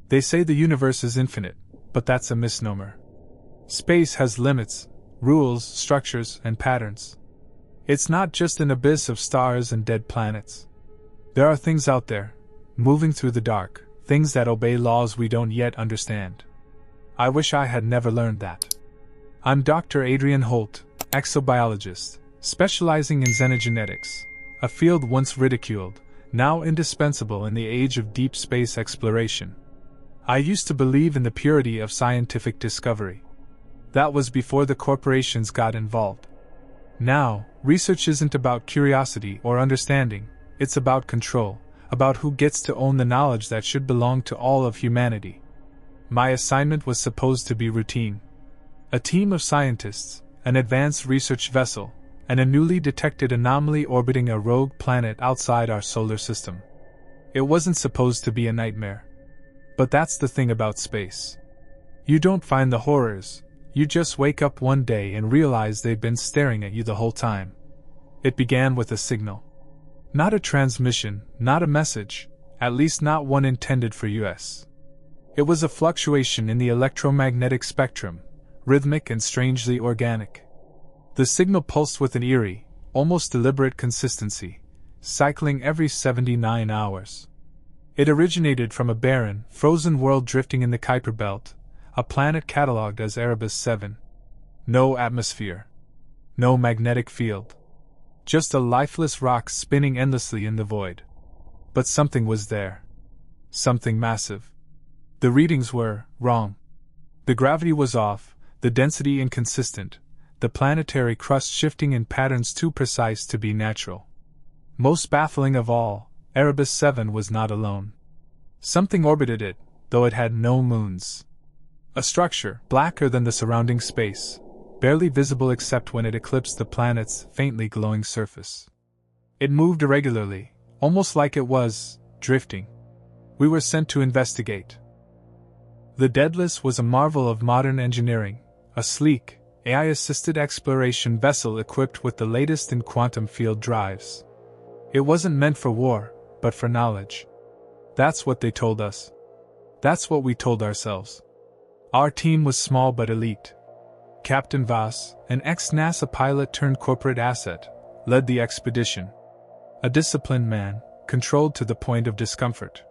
They say the universe is infinite, but that's a misnomer. Space has limits, rules, structures, and patterns. It's not just an abyss of stars and dead planets. There are things out there, moving through the dark, things that obey laws we don't yet understand. I wish I had never learned that. I'm Dr. Adrian Holt, exobiologist, specializing in xenogenetics, a field once ridiculed, now indispensable in the age of deep space exploration. I used to believe in the purity of scientific discovery. That was before the corporations got involved. Now, research isn't about curiosity or understanding, it's about control, about who gets to own the knowledge that should belong to all of humanity. My assignment was supposed to be routine. A team of scientists, an advanced research vessel, and a newly detected anomaly orbiting a rogue planet outside our solar system. It wasn't supposed to be a nightmare. But that's the thing about space. You don't find the horrors, you just wake up one day and realize they've been staring at you the whole time. It began with a signal. Not a transmission, not a message, at least not one intended for us. It was a fluctuation in the electromagnetic spectrum, rhythmic and strangely organic. The signal pulsed with an eerie, almost deliberate consistency, cycling every 79 hours. It originated from a barren, frozen world drifting in the Kuiper Belt, a planet catalogued as Erebus 7. No atmosphere. No magnetic field. Just a lifeless rock spinning endlessly in the void. But something was there. Something massive. The readings were wrong. The gravity was off, the density inconsistent, the planetary crust shifting in patterns too precise to be natural. Most baffling of all, Erebus 7 was not alone. Something orbited it, though it had no moons. A structure, blacker than the surrounding space, barely visible except when it eclipsed the planet's faintly glowing surface. It moved irregularly, almost like it was drifting. We were sent to investigate. The Daedalus was a marvel of modern engineering, a sleek, AI-assisted exploration vessel equipped with the latest in quantum field drives. It wasn't meant for war, but for knowledge. That's what they told us. That's what we told ourselves. Our team was small but elite. Captain Voss, an ex-NASA pilot turned corporate asset, led the expedition. A disciplined man, controlled to the point of discomfort.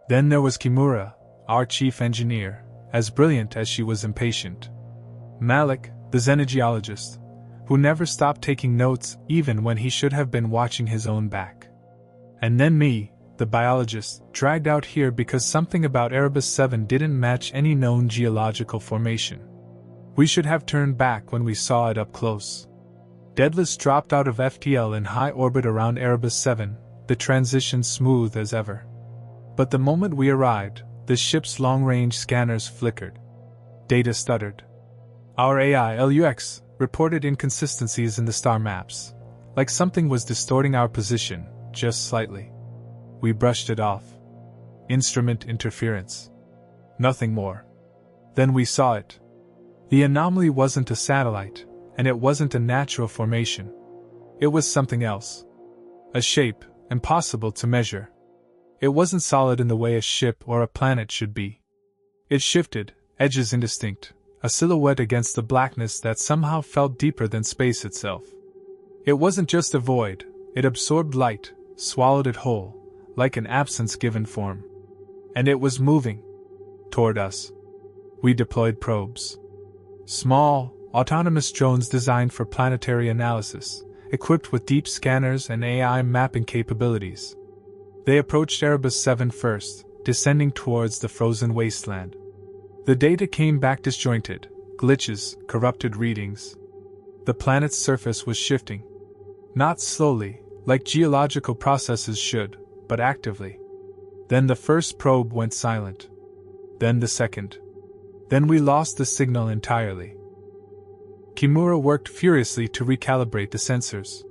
Then there was Kimura, our chief engineer, as brilliant as she was impatient. Malik, the xenogeologist, who never stopped taking notes even when he should have been watching his own back. And then me, the biologist, dragged out here because something about Erebus 7 didn't match any known geological formation. We should have turned back when we saw it up close. Daedalus dropped out of FTL in high orbit around Erebus 7, the transition smooth as ever. But the moment we arrived, the ship's long-range scanners flickered. Data stuttered. Our AI LUX reported inconsistencies in the star maps, like something was distorting our position, just slightly. We brushed it off. Instrument interference. Nothing more. Then we saw it. The anomaly wasn't a satellite, and it wasn't a natural formation. It was something else. A shape, impossible to measure. It wasn't solid in the way a ship or a planet should be. It shifted, edges indistinct, a silhouette against the blackness that somehow felt deeper than space itself. It wasn't just a void, it absorbed light, swallowed it whole, like an absence-given form. And it was moving. Toward us. We deployed probes. Small, autonomous drones designed for planetary analysis, equipped with deep scanners and AI mapping capabilities. They approached Erebus 7 first, descending towards the frozen wasteland. The data came back disjointed, glitches, corrupted readings. The planet's surface was shifting. Not slowly, like geological processes should, but actively. Then the first probe went silent. Then the second. Then we lost the signal entirely. Kimura worked furiously to recalibrate the sensors.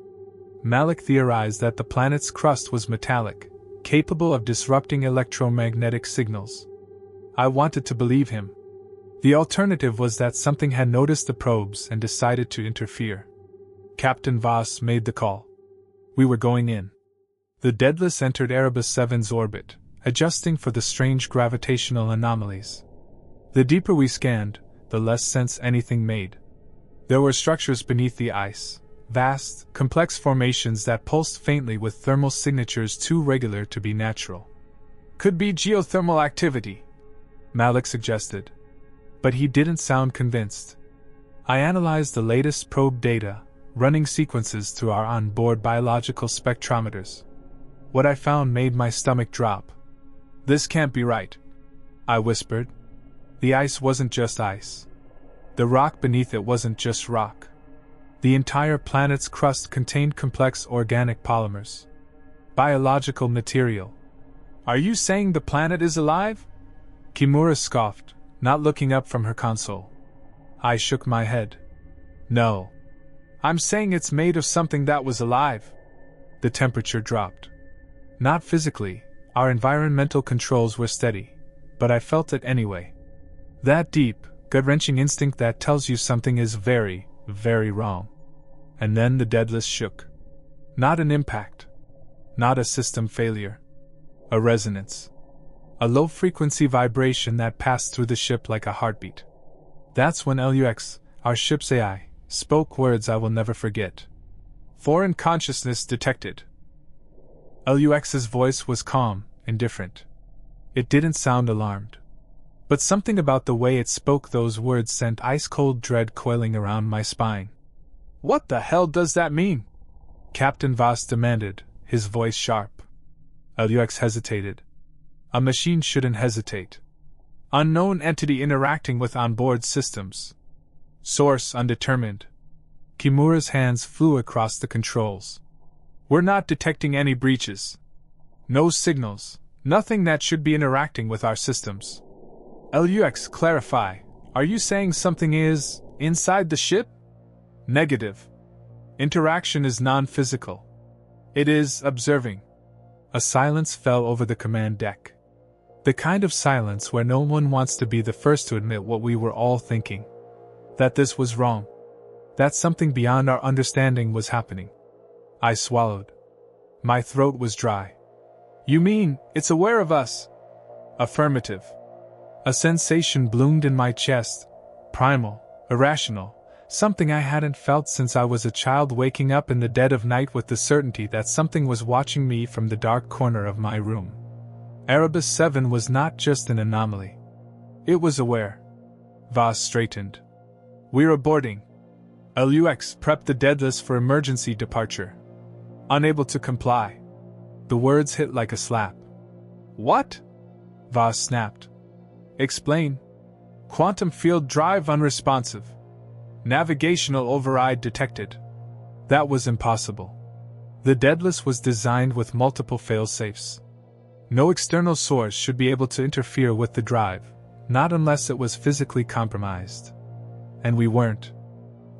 Malik theorized that the planet's crust was metallic, capable of disrupting electromagnetic signals. I wanted to believe him. The alternative was that something had noticed the probes and decided to interfere. Captain Voss made the call. We were going in. The Daedalus entered Erebus 7's orbit, adjusting for the strange gravitational anomalies. The deeper we scanned, the less sense anything made. There were structures beneath the ice, vast, complex formations that pulsed faintly with thermal signatures too regular to be natural. Could be geothermal activity, Malik suggested. But he didn't sound convinced. I analyzed the latest probe data, running sequences through our onboard biological spectrometers. What I found made my stomach drop. This can't be right, I whispered. The ice wasn't just ice. The rock beneath it wasn't just rock. The entire planet's crust contained complex organic polymers. Biological material. Are you saying the planet is alive? Kimura scoffed, not looking up from her console. I shook my head. No. I'm saying it's made of something that was alive. The temperature dropped. Not physically, our environmental controls were steady, but I felt it anyway. That deep, gut-wrenching instinct that tells you something is very, very wrong. And then the deadlist shook. Not an impact. Not a system failure. A resonance. A low-frequency vibration that passed through the ship like a heartbeat. That's when LUX, our ship's AI, spoke words I will never forget. Foreign consciousness detected. LUX's voice was calm, indifferent. It didn't sound alarmed. But something about the way it spoke those words sent ice-cold dread coiling around my spine. What the hell does that mean? Captain Voss demanded, his voice sharp. LUX hesitated. A machine shouldn't hesitate. Unknown entity interacting with onboard systems. Source undetermined. Kimura's hands flew across the controls. We're not detecting any breaches. No signals, nothing that should be interacting with our systems. LUX, clarify. Are you saying something is inside the ship? Negative. Interaction is non-physical. It is observing. A silence fell over the command deck. The kind of silence where no one wants to be the first to admit what we were all thinking. That this was wrong. That something beyond our understanding was happening. I swallowed. My throat was dry. You mean, it's aware of us? Affirmative. A sensation bloomed in my chest, primal, irrational, something I hadn't felt since I was a child, waking up in the dead of night with the certainty that something was watching me from the dark corner of my room. Erebus 7 was not just an anomaly. It was aware. Voss straightened. We're aborting. LUX prepped the deadlist for emergency departure. Unable to comply. The words hit like a slap. What? Voss snapped. Explain. Quantum field drive unresponsive. Navigational override detected. That was impossible. The deadlist was designed with multiple fail-safes. No external source should be able to interfere with the drive, not unless it was physically compromised. And we weren't.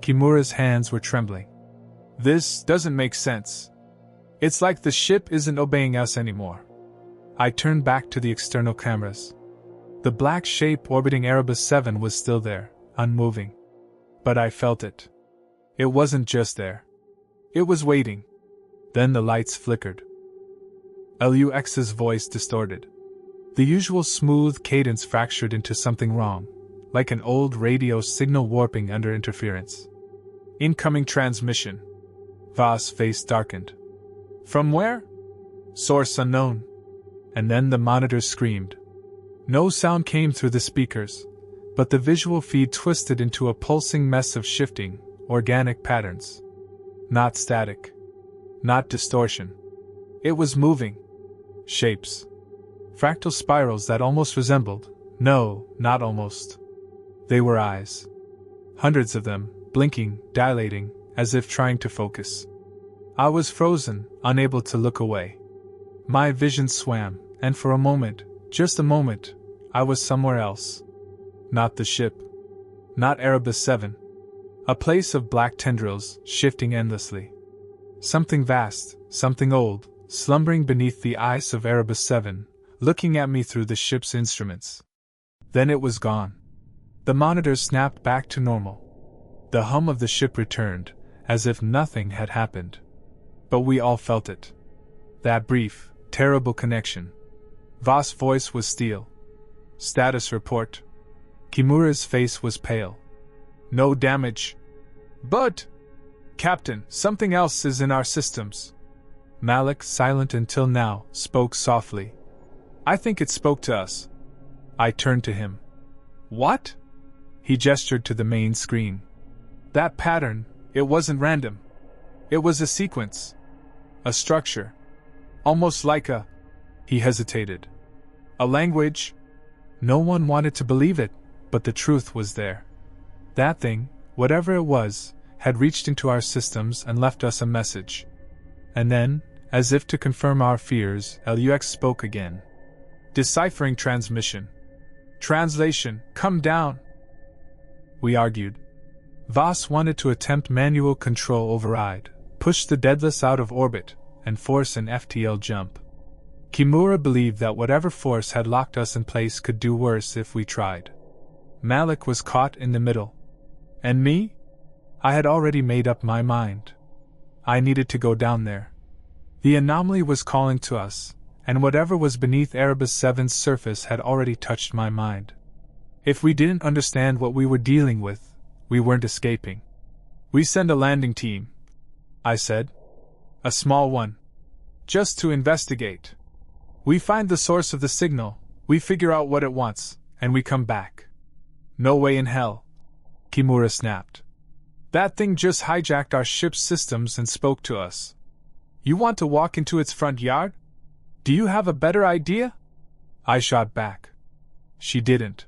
Kimura's hands were trembling. This doesn't make sense. It's like the ship isn't obeying us anymore. I turned back to the external cameras. The black shape orbiting Erebus 7 was still there, unmoving. But I felt it. It wasn't just there. It was waiting. Then the lights flickered. LUX's voice distorted. The usual smooth cadence fractured into something wrong, like an old radio signal warping under interference. Incoming transmission. Voss' face darkened. From where? Source unknown. And then the monitors screamed. No sound came through the speakers, but the visual feed twisted into a pulsing mess of shifting, organic patterns. Not static. Not distortion. It was moving. Shapes. Fractal spirals that almost resembled, no, not almost. They were eyes. Hundreds of them, blinking, dilating, as if trying to focus. I was frozen, unable to look away. My vision swam, and for a moment, just a moment, I was somewhere else. Not the ship. Not Erebus 7. A place of black tendrils, shifting endlessly. Something vast, something old, slumbering beneath the ice of Erebus 7, looking at me through the ship's instruments. Then it was gone. The monitors snapped back to normal. The hum of the ship returned, as if nothing had happened. But we all felt it. That brief, terrible connection. Voss' voice was steel. Status report. Kimura's face was pale. No damage. But, Captain, something else is in our systems. Malik, silent until now, spoke softly. I think it spoke to us. I turned to him. What? He gestured to the main screen. That pattern, it wasn't random. It was a sequence. A structure. Almost like a... He hesitated. A language? No one wanted to believe it, but the truth was there. That thing, whatever it was, had reached into our systems and left us a message. And then, as if to confirm our fears, Lux spoke again. Deciphering transmission. Translation, come down. We argued. Voss wanted to attempt manual control override, push the Deadless out of orbit, and force an FTL jump. Kimura believed that whatever force had locked us in place could do worse if we tried. Malik was caught in the middle. And me? I had already made up my mind. I needed to go down there. The anomaly was calling to us, and whatever was beneath Erebus 7's surface had already touched my mind. If we didn't understand what we were dealing with, we weren't escaping. We send a landing team, I said. A small one. Just to investigate. We find the source of the signal, we figure out what it wants, and we come back. No way in hell. Kimura snapped. That thing just hijacked our ship's systems and spoke to us. You want to walk into its front yard? Do you have a better idea? I shot back. She didn't.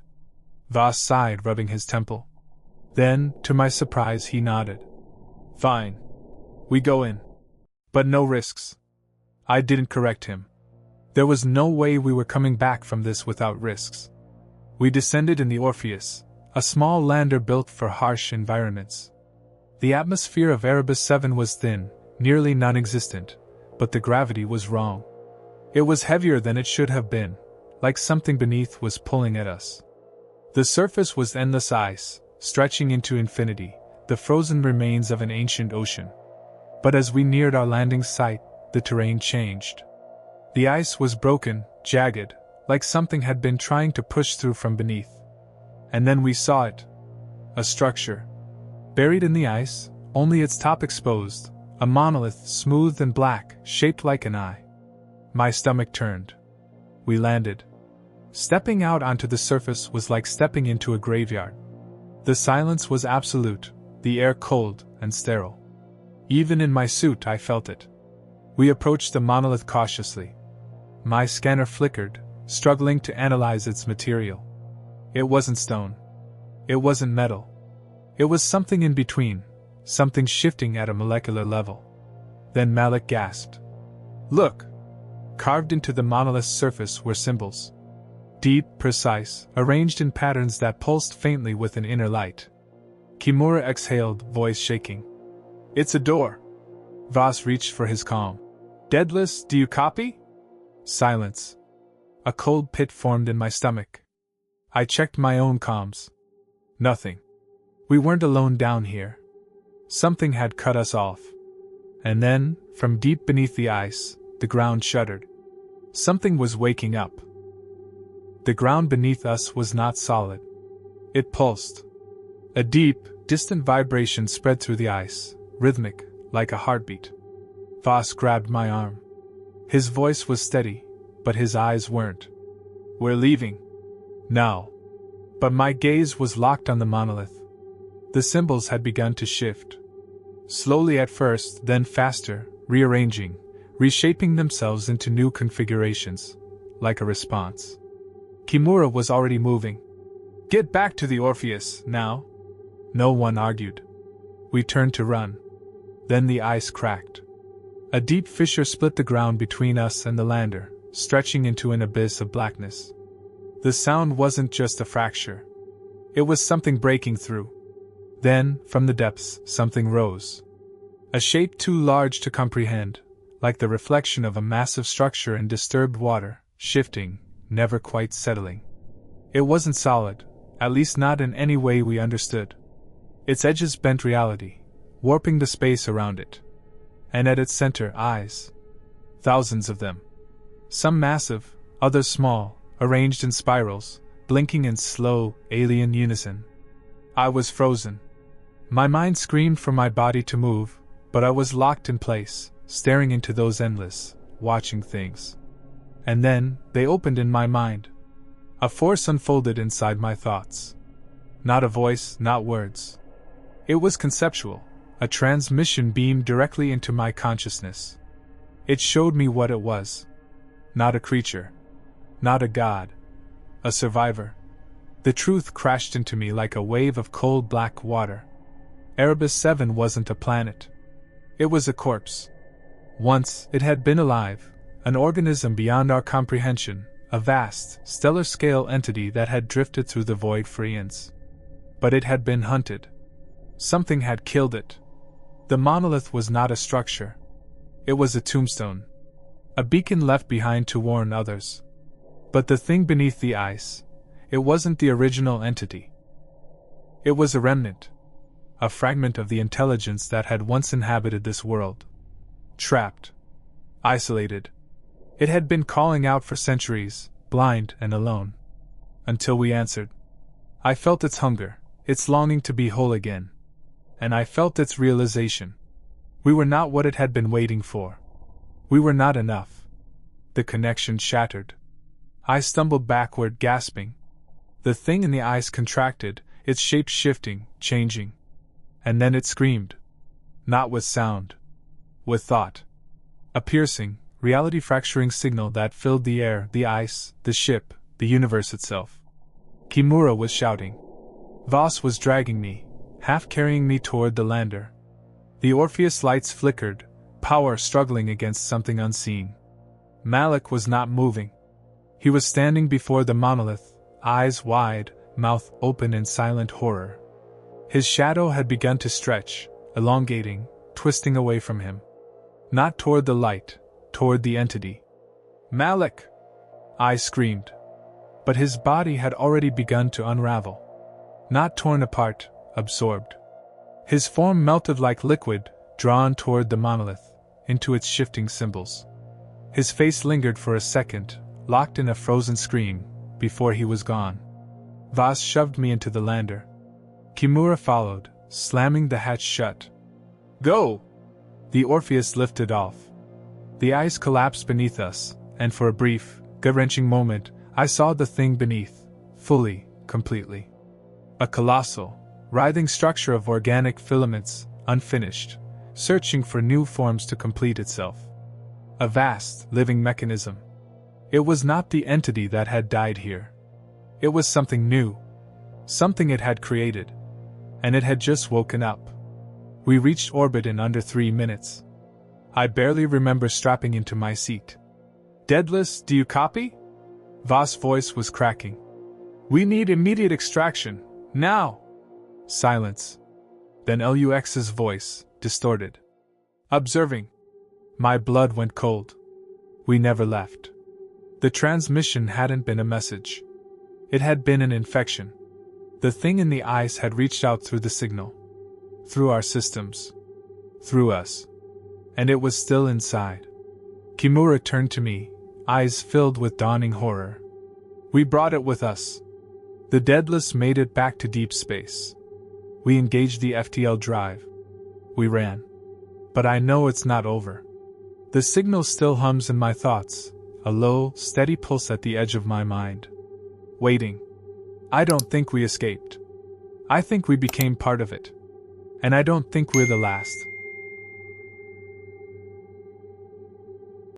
Voss sighed, rubbing his temple. Then, to my surprise, he nodded. Fine. We go in. But no risks. I didn't correct him. There was no way we were coming back from this without risks. We descended in the Orpheus, a small lander built for harsh environments. The atmosphere of Erebus 7 was thin, nearly non-existent, but the gravity was wrong. It was heavier than it should have been, like something beneath was pulling at us. The surface was endless ice, stretching into infinity, the frozen remains of an ancient ocean. But as we neared our landing site, the terrain changed. The ice was broken, jagged, like something had been trying to push through from beneath. And then we saw it. A structure. Buried in the ice, only its top exposed, a monolith smooth and black, shaped like an eye. My stomach turned. We landed. Stepping out onto the surface was like stepping into a graveyard. The silence was absolute, the air cold and sterile. Even in my suit I felt it. We approached the monolith cautiously. My scanner flickered, struggling to analyze its material. It wasn't stone. It wasn't metal. It was something in between, something shifting at a molecular level. Then Malik gasped. Look! Carved into the monolith's surface were symbols. Deep, precise, arranged in patterns that pulsed faintly with an inner light. Kimura exhaled, voice shaking. It's a door. Voss reached for his comm. Deadless, do you copy? Silence. A cold pit formed in my stomach. I checked my own comms. Nothing. We weren't alone down here. Something had cut us off. And then, from deep beneath the ice, the ground shuddered. Something was waking up. The ground beneath us was not solid. It pulsed. A deep, distant vibration spread through the ice, rhythmic, like a heartbeat. Voss grabbed my arm. His voice was steady, but his eyes weren't. We're leaving. Now. But my gaze was locked on the monolith. The symbols had begun to shift. Slowly at first, then faster, rearranging, reshaping themselves into new configurations, like a response. Kimura was already moving. Get back to the Orpheus, now. No one argued. We turned to run. Then the ice cracked. A deep fissure split the ground between us and the lander, stretching into an abyss of blackness. The sound wasn't just a fracture. It was something breaking through. Then, from the depths, something rose. A shape too large to comprehend, like the reflection of a massive structure in disturbed water, shifting, never quite settling. It wasn't solid, at least not in any way we understood. Its edges bent reality, warping the space around it. And at its center, eyes. Thousands of them. Some massive, others small, arranged in spirals, blinking in slow, alien unison. I was frozen. My mind screamed for my body to move, but I was locked in place, staring into those endless, watching things. And then, they opened in my mind. A force unfolded inside my thoughts. Not a voice, not words. It was conceptual, a transmission beamed directly into my consciousness. It showed me what it was. Not a creature. Not a god. A survivor. The truth crashed into me like a wave of cold black water. Erebus 7 wasn't a planet. It was a corpse. Once, it had been alive, an organism beyond our comprehension, a vast, stellar-scale entity that had drifted through the void for eons. But it had been hunted. Something had killed it. The monolith was not a structure. It was a tombstone. A beacon left behind to warn others. But the thing beneath the ice, it wasn't the original entity. It was a remnant. A fragment of the intelligence that had once inhabited this world. Trapped. Isolated. It had been calling out for centuries, blind and alone. Until we answered. I felt its hunger, its longing to be whole again. And I felt its realization. We were not what it had been waiting for. We were not enough. The connection shattered. I stumbled backward, gasping. The thing in the ice contracted, its shape shifting, changing. And then it screamed. Not with sound. With thought. A piercing, reality-fracturing signal that filled the air, the ice, the ship, the universe itself. Kimura was shouting. Voss was dragging me, half carrying me toward the lander. The Orpheus lights flickered, power struggling against something unseen. Malik was not moving. He was standing before the monolith, eyes wide, mouth open in silent horror. His shadow had begun to stretch, elongating, twisting away from him. Not toward the light, toward the entity. Malik! I screamed. But his body had already begun to unravel. Not torn apart, absorbed. His form melted like liquid, drawn toward the monolith, into its shifting symbols. His face lingered for a second, locked in a frozen scream, before he was gone. Voss shoved me into the lander. Kimura followed, slamming the hatch shut. Go! The Orpheus lifted off. The ice collapsed beneath us, and for a brief, gut-wrenching moment, I saw the thing beneath, fully, completely. A colossal, writhing structure of organic filaments, unfinished, searching for new forms to complete itself. A vast, living mechanism. It was not the entity that had died here. It was something new. Something it had created. And it had just woken up. We reached orbit in under 3 minutes. I barely remember strapping into my seat. Daedalus, do you copy? Voss' voice was cracking. We need immediate extraction, now! Silence. Then Lux's voice, distorted. Observing. My blood went cold. We never left. The transmission hadn't been a message. It had been an infection. The thing in the ice had reached out through the signal. Through our systems. Through us. And it was still inside. Kimura turned to me, eyes filled with dawning horror. We brought it with us. The Daedalus made it back to deep space. We engaged the FTL drive. We ran. But I know it's not over. The signal still hums in my thoughts, a low, steady pulse at the edge of my mind. Waiting. I don't think we escaped. I think we became part of it. And I don't think we're the last.